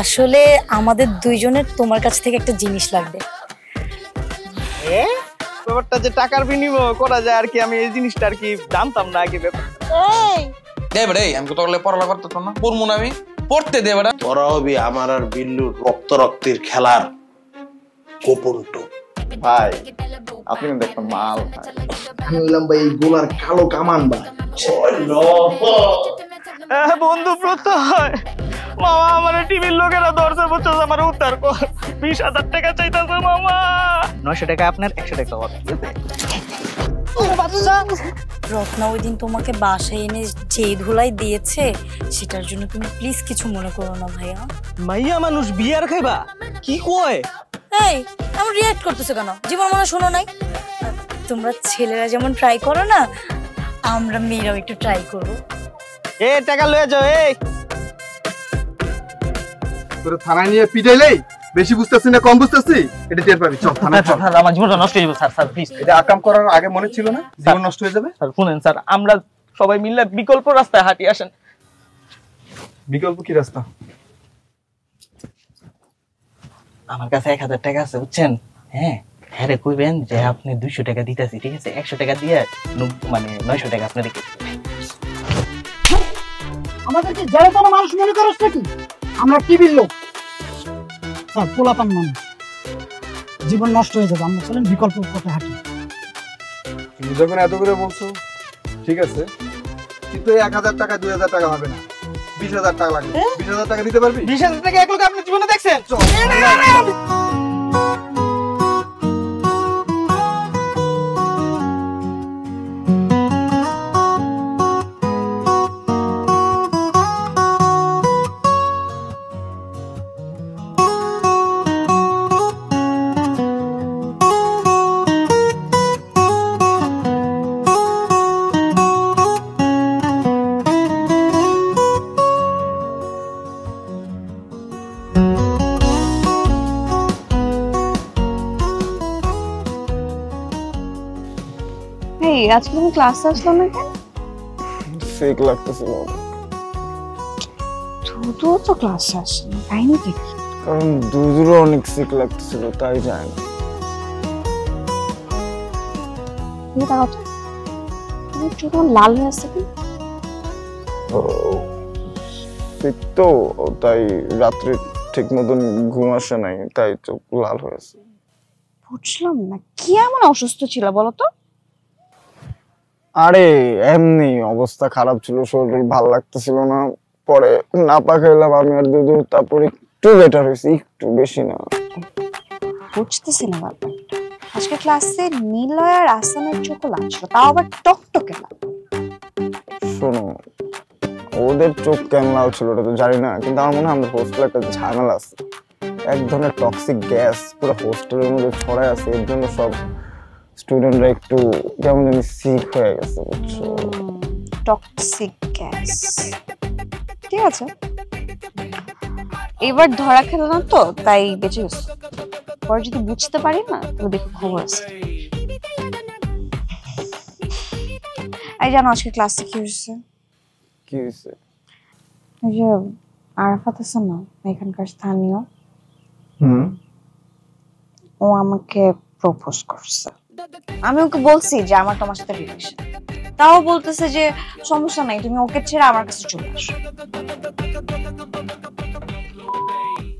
আসলে আমাদের দুইজনের তোমার কাছ থেকে একটা জিনিস লাগবে। ব্যাপারটা যে টাকার বিনিময় করা যায় আর কি, আমি এই জিনিসটা আর কি জানতাম না আগে ব্যাপার। দে বেড়ে আমি তো তোর পড়ালা করতে তো না, পড়বো না আমি, পড়তে দে বেড়া। তোরা হবি আমার আর বিল্লুর রক্তের খেলার গোপন টোপ। ভাই আপনি কিন্তু একটা মাল ভাই। আমি বললাম ভাই এই গোলার কালো কামান ভাই। বন্ধু প্রত্যয় মামা আমার টিভির লোকেরা ধরছে বুঝছো, আমার উদ্ধার কর। 20,000 টাকা চাইতেছে মামা। 900 টাকা আপনার, 100 টাকা ওর। রত্না ওই দিন তোমাকে বাসায় এনে যে ধুলাই দিয়েছে সেটার জন্য তুমি প্লিজ কিছু মনে করো না ভাইয়া। মাইয়া মানুষ বিয়ার খাইবা কি কয়? এই এমন রিঅ্যাক্ট করতেছো কেন? জীবন মনে শোনো নাই? তোমরা ছেলেরা যেমন ট্রাই করো না, আমরা মেয়েরাও একটু ট্রাই করবো। টাকা লয়ে যাও। তোর থানায় নিয়ে পিটাইলেই বেশি বুঝতেছিস না কম বুঝতেছিস এটা টের পাবি। চল থানায় চল। স্যার আমার জীবনটা নষ্ট হয়ে যাবে। স্যার প্লিজ, এটা আকাম করার আগে মনে ছিল না জীবন নষ্ট হয়ে যাবে? স্যার শুনেন স্যার, আমরা সবাই মিলে বিকল্প রাস্তায় হাঁটি আসেন। বিকল্প কি রাস্তা? আমার কাছে 1000 টাকা আছে বুঝছেন। হ্যাঁ হ্যাঁ রে কইবেন যে আপনি 200 টাকা দিতেছি, ঠিক আছে? 100 টাকা দিয়ে মানে 900 টাকা আপনার। আমাদেরকে যারা কোনো মানুষ মনে করছ নাকি? আমরা টিভির লোক স্যার, পোলাপান মানুষ, জীবন নষ্ট হয়ে যাবে। আমরা চলেন বিকল্প পথে হাঁটি। তুমি যখন এত করে বলছো ঠিক আছে, কিন্তু 1000 টাকা 2000 টাকা হবে না, 20,000 টাকা লাগবে। 20,000 টাকা দিতে পারবি? 20,000 টাকা এক লোক আপনি জীবনে দেখছেন? আজকে তুমি ক্লাসে আসলো না কেন? ফেক লাগতেছিল, দুধুও তো ক্লাসে আসেনি, তাই নাকি? কারণ দুধুরও অনেক সিক লাগতেছিল তাই যায় না। তুমি তাকাও তো, তোমার চোখ লাল হয়ে আছে কি? ঠিক তো, তাই রাত্রে ঠিক মতন ঘুম আসে নাই, তাই চোখ লাল হয়েছে। বুঝলাম না, কি এমন অসুস্থ ছিল বলো তো? আরে এমনি অবস্থা খারাপ ছিল, শরীর ভালো লাগতেছিল না, পরে নাপা খেলাম আমি আর দুধু, তারপরে একটু বেটার হয়েছে, একটু বেশি না। বুঝতেছি না ব্যাপারটা। আজকে ক্লাসে নিলয় আর আসানের চোখও লাগছিল, তাও আবার টকটকে লাল। শোনো, ওদের চোখ কেন লাল ছিল ওটা তো জানি না, কিন্তু আমার মনে হয় আমাদের হোস্টেলে একটা ঝামেলা আছে। এক ধরনের টক্সিক গ্যাস পুরো হোস্টেলের মধ্যে ছড়ায় আছে, এর জন্য সব স্টুডেন্টরা একটু কেমন জানি সিক হয়ে গেছে, বুঝছো? টক্সিক গ্যাস, ঠিক আছে। এবার ধরা খেলো না তো, তাই বেঁচে গেছে। পরে যদি বুঝতে পারি না তাহলে দেখো খবর আছে। এই জানো আজকে ক্লাসে কি হয়েছে? কি হয়েছে? ওই যে আরাফাত আছে না, এখানকার স্থানীয়, ও আমাকে প্রপোজ করছে। আমি ওকে বলছি যে আমার তোমার সাথে রিলেশন, তাও বলতেছে যে সমস্যা নাই, তুমি ওকে ছেড়ে আমার কাছে চলে আসো।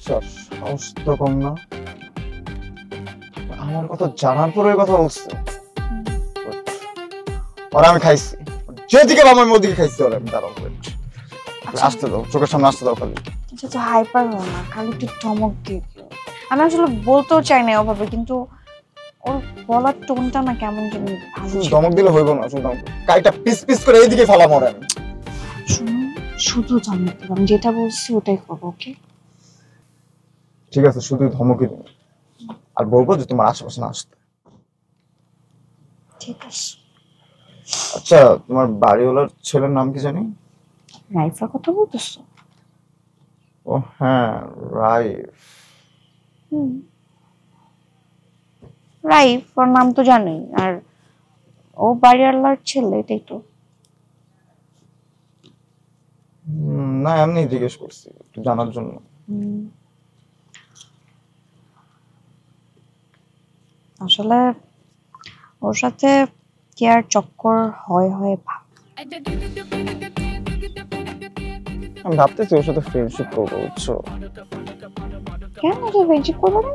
সাহস তো কম না, আমার কথা জানার পরে কথা বলছে। ওরা আমি খাইছি, যেদিকে বাবা আমি ওদিকে খাইছি। ওরা আমি দাঁড়াও, আসতে দাও, চোখের সামনে আসতে দাও। খালি আচ্ছা তো হাইপার হও না, খালি একটু ধমক দিয়ে দিও। আমি আসলে বলতেও চাই না ওভাবে, কিন্তু ওর বলার টোনটা না কেমন জানি ভালো ছিল। ধমক দিলে হইব না, শুধু কাইটা পিস পিস করে এইদিকে ফেলা মরে। আমি শুনো, শুধু ধমক দিও, আমি যেটা বলছি ওটাই করবো, ওকে? ঠিক আছে, শুধু ধমকই দিন, আর বলবো যে তোমার আশেপাশে না আসতে। ঠিক আছে। আচ্ছা, তোমার বাড়িওয়ালার ছেলের নাম কি জানি? রাইফার কথা বলতেছো? ও হ্যাঁ, রাইফ। রাইফ, ওর নাম তো জানি, আর ও বাড়িওয়ালার ছেলে, এটাই তো। না এমনি জিজ্ঞেস করছি একটু জানার জন্য। আসলে ওর সাথে কি আর চক্কর হয় ভাব। আমি ভাবতেছি ওর সাথে ফ্রেন্ডশিপ করবো, বুঝছো? কেন তুই ফ্রেন্ডশিপ করবো না?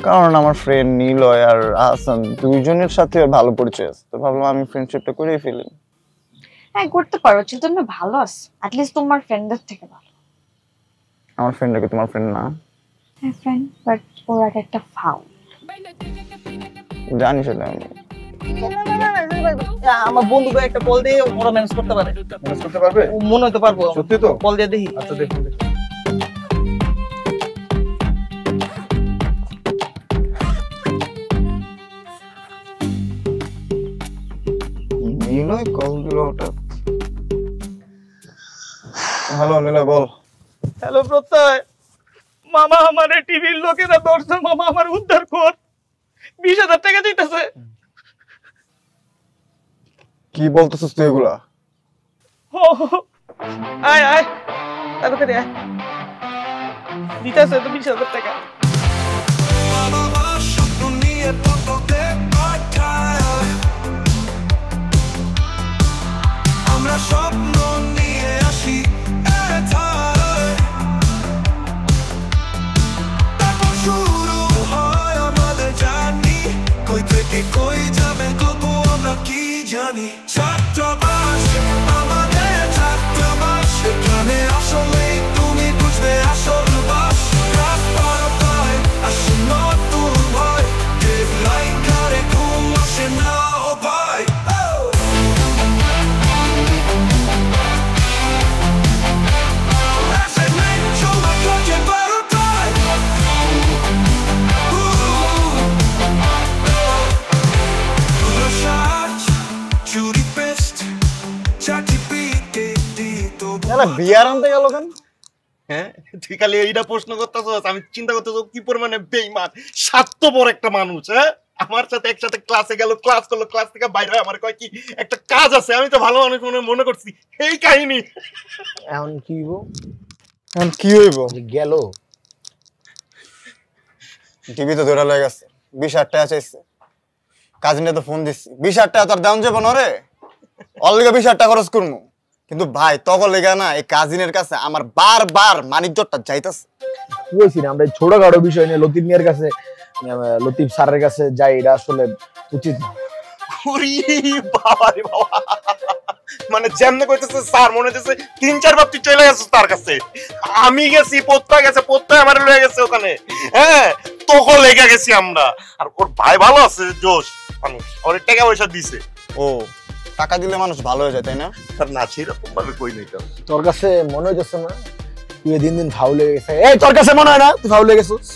কারণ আমার ফ্রেন্ড নিলয় আর আহসান দুইজনের সাথে ভালো পরিচয় আছে, তো ভাবলাম আমি ফ্রেন্ডশিপটা করেই ফেলি। হ্যাঁ করতে পারো, তুমি ভালো আছো, অ্যাটলিস্ট তোমার ফ্রেন্ডদের থেকে ভালো। আমার ফ্রেন্ডটা তোমার ফ্রেন্ড না? হ্যাঁ ফ্রেন্ড, বাট ওর একটা ফাউল। জানি সেটা আমি। আমার বন্ধুকে একটা কল দিয়ে ওরা ম্যানেজ করতে পারে। ম্যানেজ করতে পারবে? মনে হতে পারবো। সত্যি তো? কল দিয়ে দেখি। আচ্ছা দেখুন। নিলয় কল দিল হঠাৎ। হ্যালো নিলয়, বল। হ্যালো প্রত্যয়, মামা আমার টিভির লোকেরা ধরছে, মামা আমার উদ্ধার কর, 20,000 টাকা দিতেছে। কি বলতেছিস তুই এগুলা? আয় আয় তাড়াতাড়ি আয়, দিতেছে তো 20,000 টাকা। আমরা স্বপ্ন নিয়ে আসি তারপর শুরু হয় আমাদের জার্নি, কই থেকে কই যাবে গল্প আমরা কি জানি। ছাত্রাবাস আমাদের ছাত্রাবাস, এখানে আসলে তুমি বুঝবে আসল বাস। রাত পারতায় আসে নতুন ভয়, ডেডলাইন ঘরে ঘুম আসে না ও ভাই। বিয়ার আনতে গেল কেন? হ্যাঁ, তুই খালি এইটা প্রশ্ন করতেছস, আমি চিন্তা করতেছ কি পরিমাণে বেঈমান স্বার্থপর একটা মানুষ। হ্যাঁ, আমার সাথে একসাথে ক্লাসে গেল, ক্লাস করলো, ক্লাস থেকে বাইরে হয় আমার কয় কি একটা কাজ আছে, আমি তো ভালো মানুষ মনে করছি। এই কাহিনী এখন কি হইব? এখন কি হইব? গেল টিভি তো ধরে লেগে গেছে, 20,000 টাকা চাইছে। কাজিনে তো ফোন দিচ্ছি, 20,000 টাকা তোর দাম যাবো না রে, অলরেডি 20,000 টাকা খরচ করবো। কিন্তু ভাই তখন লেগে না এই কাজিনের কাছে আমার বারবার মানিকজটটা যাইতেছে। বলছি না আমরা ছোটখাটো বিষয় নিয়ে লতিফ মিয়ার কাছে, লতিফ স্যারের কাছে যাই, এটা আসলে উচিত না। ওরে বাবা রে বাবা, মানে যেমনে কইতেছে স্যার মনে হচ্ছে 3-4 বার তুই চলে গেছিস তার কাছে। আমি গেছি, প্রত্যয় গেছে, প্রত্যয় আমার লয়ে গেছে ওখানে। হ্যাঁ, তখন লেগে গেছি আমরা। আর ওর ভাই ভালো আছে, জোশ মানুষ, ওর টাকা পয়সা দিছে। ও, টাকা দিলে মানুষ ভালো হয়ে যায় তাই না? আর না সেরকম ভাবে কই নাই তো। তোর কাছে মনে হইতেছে না তুই দিন দিন ফাউল হয়ে গেছে? এই তোর কাছে মনে হয় না তুই ফাউল হয়ে গেছিস?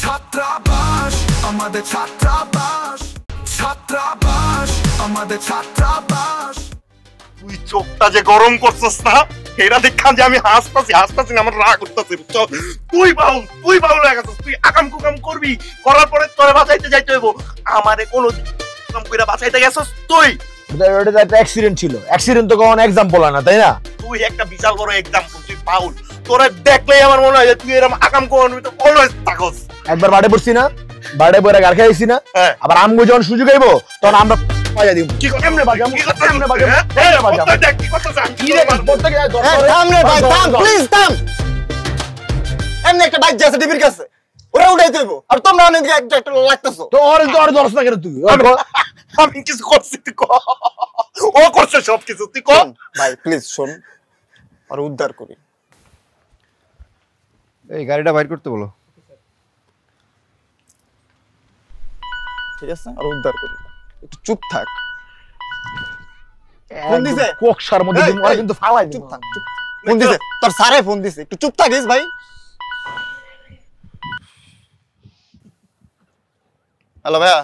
ছাত্রাবাস আমাদের ছাত্রাবাস, ছাত্রাবাস আমাদের ছাত্রাবাস। তুই চোখটা যে গরম করছস না, এরা দেখা যে আমি হাসতাছি না, আমার রাগ উঠতেছে। তুই বাউল হয়ে গেছিস, তুই আকাম কুকাম করবি, করার পরে তোরে বাঁচাইতে যাইতে হইব। আমারে কোনো কাম কইরা বাঁচাইতে গেছস তুই? ওটা একটা অ্যাক্সিডেন্ট ছিল, অ্যাক্সিডেন্ট তো কোনো এক্সাম্পল না, তাই না? তুই একটা বিশাল বড় এক্সাম্পল, তুই বাউল। তোরে দেখলেই আমার মনে হয় যে তুই এরকম আকাম করবি, তো অলওয়েজ থাকস। একবার বাড়ে পড়ছি না, বাড়ে পড়ে গার খাইছি না, আবার আমগো যখন সুযোগ আইবো তখন আমরা বাজাই দিব। কি কেমনে বাজাম? কি করতেছ? কেমনে বাজাম? হ্যাঁ, কেমনে বাজাম? দেখ কি করতেছ? কি রে প্রত্যেকটা থাম রে ভাই, থাম প্লিজ থাম। এমনি একটা বাইক যাচ্ছে টিভির কাছে, ওরা উঠাইতে হইব, আর তোমরা অনেক একটা লাগতেছো। তো ওর দরস না কেন তুই? আমি কিছু করছি তুই কর, ও করছে সব কিছু তুই কর। ভাই প্লিজ শোন, আর উদ্ধার করি। এই গাড়িটা বাইর করতে বলো। ঠিক আছে, আর উদ্ধার করি, একটু চুপ থাক। ফোন দিছে কোকসার মধ্যে দিন, ওরা কিন্তু ফালাই দিব। চুপ থাক, চুপ। ফোন দিছে তোর স্যারে, ফোন দিছে, একটু চুপ থাকিস ভাই। হ্যালো ভাইয়া।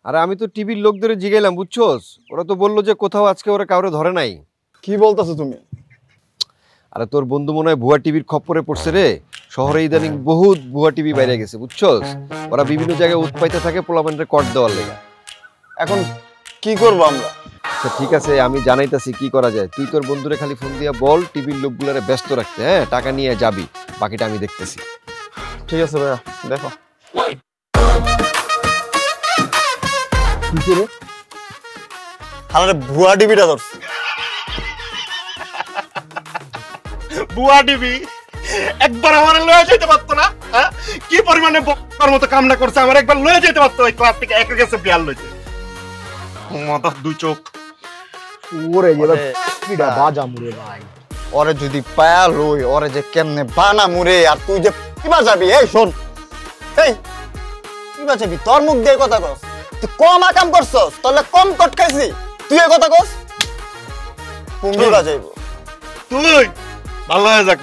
আরে আমি তো টিভির লোকদের জিগাইলাম, বুঝছোস? ওরা তো বললো যে কোথাও আজকে ওরা কাউরে ধরে নাই। কি বলতেছো তুমি? আরে তোর বন্ধু মনে হয় ভুয়া টিভির খপ্পরে পড়ছে রে। শহরে ইদানিং বহুত ভুয়া টিভি বাইরে গেছে, বুঝছোস? ওরা বিভিন্ন জায়গায় উৎপাইতে থাকে পোলাপানরে কট দেওয়ার লেগে। এখন কি করবো আমরা? আচ্ছা ঠিক আছে, আমি জানাইতাছি কি করা যায়। তুই তোর বন্ধুরে খালি ফোন দিয়া বল টিভির লোকগুলারে ব্যস্ত রাখতে, হ্যাঁ? টাকা নিয়ে যাবি, বাকিটা আমি দেখতেছি। ঠিক আছে ভাইয়া, দেখো। কি রে আরে ভুয়া টিভিটা ধরছে। বুয়া টিভি একবার আমার লয়ে যেতে পারতো না? হ্যাঁ, কি পরিমাণে বকার মতো কামনা করছে, আমার একবার লয়ে যেতে পারতো। ওই ক্লাস থেকে এক গেছে বিয়ার লইতে মাথা দুই চোখ। ওরে এবার টিভিটা বাজা মুরে ভাই। ওরে যদি পায়া লই, ওরে যে কেমনে বানা মুরে, আর তুই যে কিবা যাবি? এই শোন, এই কিবা যাবি? তোর মুখ দিয়ে কথা কস, তুই কম আকাম করছস, তাহলে কম কট খাইছি, তুই এই কথা কস? পুঙ্গি বাজাইব তুই ভালো হয়ে যাক।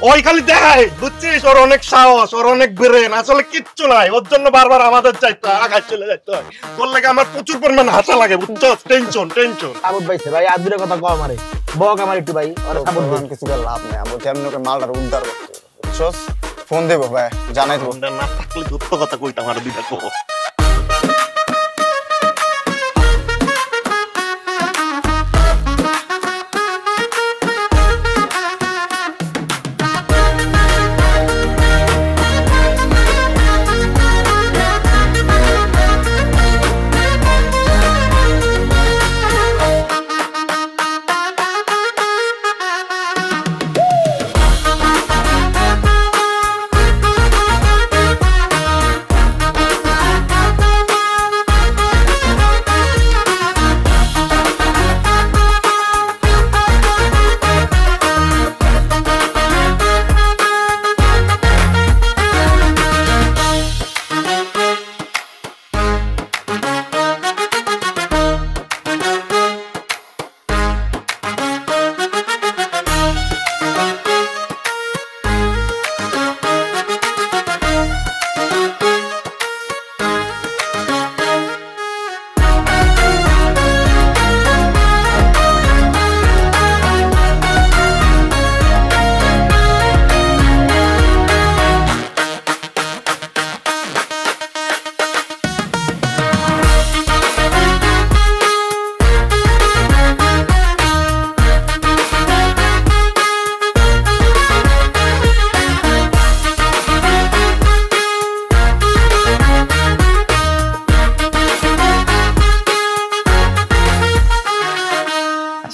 ওই খালি দেখায়, বুঝছিস? ওর অনেক সাহস, ওর অনেক ব্রেন, আসলে কিচ্ছু নাই। ওর জন্য বারবার আমাদের চাইতে আঘাত চলে যাইতে হয়। তোর লাগে আমার প্রচুর পরিমাণে হাসা লাগে, বুঝছস? Tension tension. সাবুত ভাই ভাই আর দূরে কথা কও আমারে, বক আমার একটু ভাই। আর সাবুত ভাই কিছু করে লাভ নাই, আমরা কেমন করে মালটার উদ্ধার করতে হবে, বুঝছস? ফোন দেব ভাই, জানাই দেব। না থাকলে সত্য কথা কইতাম, আর দুইটা কো।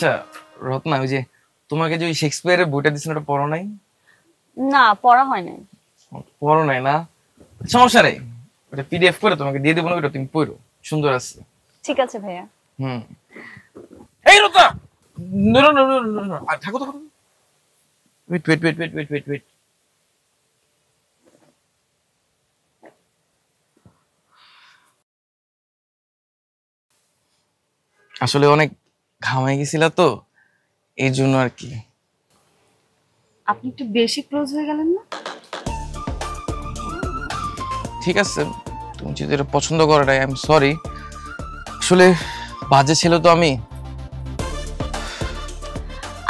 আচ্ছা রত্না, ওই যে তোমাকে যে শেক্সপিয়ারের বইটা দিচ্ছেন ওটা পড়ো নাই? না, পড়া হয় নাই। পড়ো নাই না, সমস্যা নেই, ওটা পিডিএফ করে তোমাকে দিয়ে দেবো না, ওটা তুমি পড়ো, সুন্দর আছে। ঠিক আছে ভাইয়া। এই Ratna, no no no no no, থাকো থাকো, wait wait wait wait wait wait wait. আসলে অনেক ঘামাই গেছিল তো, এই জন্য আর কি। আপনি একটু বেশি ক্লোজ হয়ে গেলেন না? ঠিক আছে, তুমি যদি এটা পছন্দ করো, আই এম সরি। আসলে বাজে ছিল তো আমি।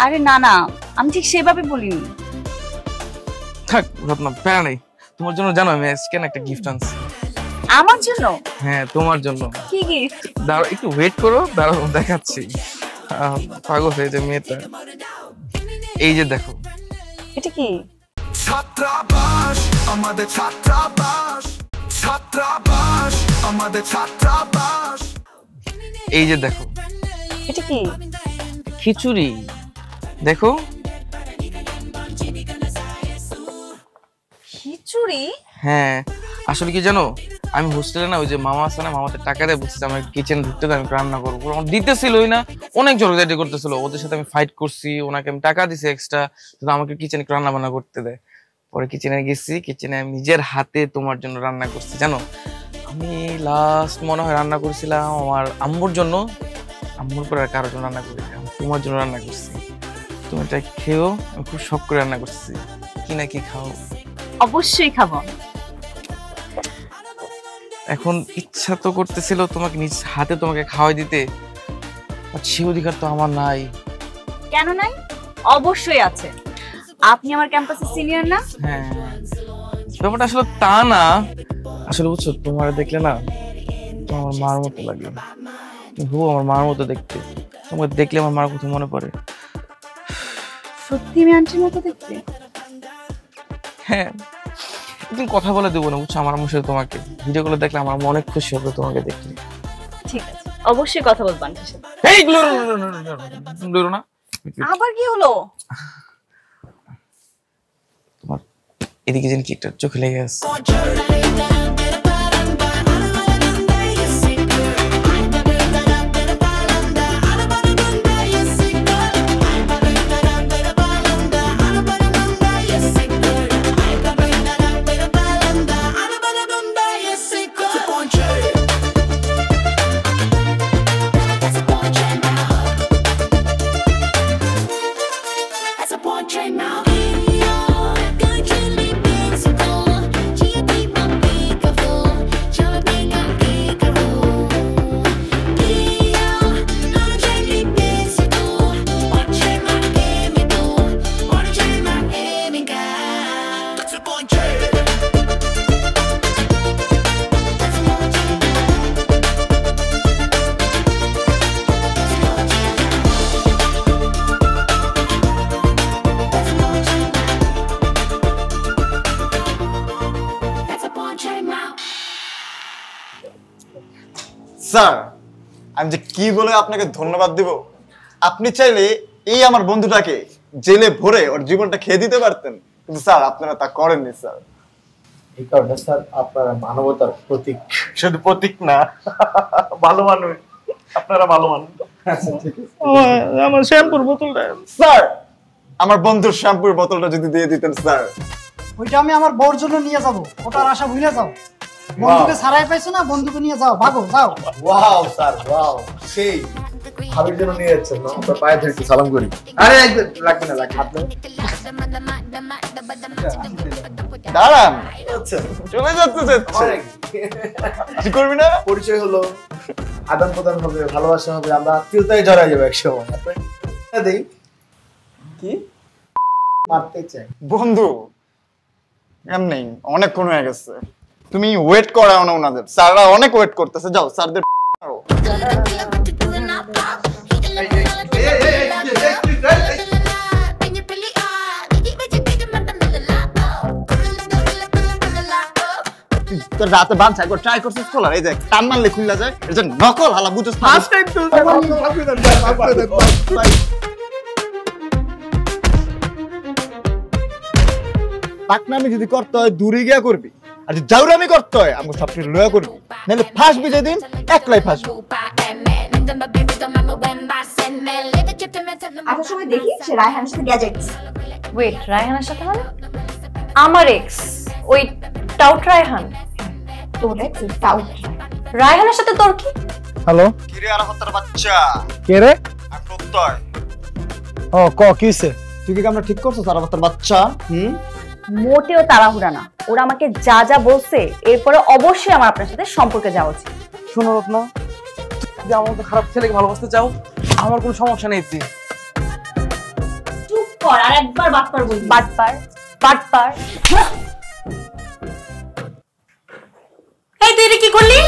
আরে না না, আমি ঠিক সেভাবে বলিনি। থাক রত্না, প্যারা নেই। তোমার জন্য জানো আমি আজকে একটা গিফট আনছি। আমার জন্য? হ্যাঁ তোমার জন্য। কি গিফট? দাঁড়াও একটু ওয়েট করো, দাঁড়াও দেখাচ্ছি। পাগল হয়ে যে মেয়েটা, এই যে দেখো। এটা কি? ছাত্রাবাস আমাদের, ছাত্রাবাস ছাত্রাবাস আমাদের, ছাত্রাবাস। এই যে দেখো। এটা কি? খিচুড়ি দেখো। খিচুড়ি? হ্যাঁ, আসলে কি জানো, আমি হোস্টেলে না, ওই যে মামা আছে না, মামাতে টাকা দেয়, বুঝতে আমার কিচেন ঢুকতে আমি রান্না করবো, দিতেছিলই না, অনেক জরুরি করতেছিল, ওদের সাথে আমি ফাইট করছি, ওনাকে আমি টাকা দিছি এক্সট্রা, আমাকে কিচেনে রান্না বান্না করতে দেয়। পরে কিচেনে গেছি, কিচেনে আমি নিজের হাতে তোমার জন্য রান্না করছি। জানো আমি লাস্ট মনে হয় রান্না করছিলাম আমার আম্মুর জন্য, আম্মুর পরে আর কারোর জন্য রান্না করি, তোমার জন্য রান্না করছি। তুমি এটা খেয়েও, আমি খুব শখ করে রান্না করছি। কি না কি খাও? অবশ্যই খাবো। এখন ইচ্ছা তো করতেছিল তোমাকে নিজ হাতে তোমাকে খাওয়াই দিতে, সে অধিকার তো আমার নাই। কেন নাই? অবশ্যই আছে। আপনি আমার ক্যাম্পাসের সিনিয়র না? হ্যাঁ, ব্যাপারটা আসলে তা না। আসলে বুঝছো, তোমার দেখলে না তোমার মার মতো লাগে। হুবহু আমার মার মতো দেখতে। তোমাকে দেখলে আমার মার কথা মনে পড়ে। সত্যি আমি আন্টির মতো দেখতে? হ্যাঁ, একদিন কথা বলে দেবো না বুঝছো আমার আম্মুর সাথে, তোমাকে ভিডিও কলে দেখলে আমার অনেক খুশি হবে তোমাকে দেখলে। ঠিক আছে, অবশ্যই কথা বলবো আন্টির সাথে। এই লুরো না। আবার কি হলো? তোমার এদিকে যেন কি একটা চোখে লেগে আছে। স্যার, আমি যে কি বলে আপনাকে ধন্যবাদ দিব। আপনি চাইলে এই আমার বন্ধুটাকে জেলে ভরে ওর জীবনটা খেয়ে দিতে পারতেন, কিন্তু স্যার আপনারা তা করেননি স্যার। এই কারণে স্যার আপনারা মানবতার প্রতীক, শুধু প্রতীক না, ভালো মানুষ, আপনারা ভালো মানুষ। আমার শ্যাম্পুর বোতলটা। স্যার, আমার বন্ধুর শ্যাম্পুর বোতলটা যদি দিয়ে দিতেন স্যার। ওইটা আমি আমার বউর জন্য নিয়ে যাব, ওটার আশা ভুলে যাও। বন্ধুকে ছাড়াই পাইছো না, বন্ধুকে নিয়ে যাও, ভাগো যাও। ওয়াও স্যার, ওয়াও, সেই ভাবির জন্য নিয়ে যাচ্ছেন না? আপনার পায়ে ধরে একটু সালাম করি। আরে একদম লাগবে না, লাগবে আপনি দাঁড়ান, চলে যাচ্ছে কি করবি না? পরিচয় হলো, আদান প্রদান হবে, ভালোবাসা হবে, আমরা আত্মীয়তায় জড়াই যাবো একসময়। দেই কি মারতে চাই বন্ধু, এমনি অনেকক্ষণ হয়ে গেছে, তুমি ওয়েট করাও না ওনাদের, স্যাররা অনেক ওয়েট করতেছে, যাও স্যারদের রাতে বাঁধছে একবার ট্রাই করছিস খোলার, এই যে টান মারলে খুললা যায়, এই যে নকল হালা বুঝছিস ফার্স্ট টাইম তো। পাকনামি যদি করতে হয় দূরে গিয়া করবি, আর যদি জাউরামি করতে হয় আমি সব কিছু লয়া করবি, নাহলে ফাঁসবি যেদিন একলাই ফাঁসবি। আসার সময় দেখি সে রায়হানের সাথে গ্যাজেট। ওয়েট, রায়হানের সাথে মানে? আমার এক্স ওই টাউট রায়হান। তোর এক্স টাউট রায়হানের সাথে তোর কি? হ্যালো, কি রে আরাফাতের বাচ্চা? কে রে? আমি প্রত্যয়। ও ক কিছে? তুই কি আমরা ঠিক করছিস আরাফাতের বাচ্চা? মোটেও তাড়াহুড়া না, ওরা আমাকে যা যা বলছে এরপরে অবশ্যই আমার আপনার সাথে সম্পর্কে যাওয়া উচিত। শোনো রত্না, যদি আমার মতো খারাপ ছেলেকে ভালোবাসতে চাও আমার কোনো সমস্যা নেই। চুপ কর, আর একবার বাটপার বলবি। বাটপার বাটপার। এই তুই কি করলি?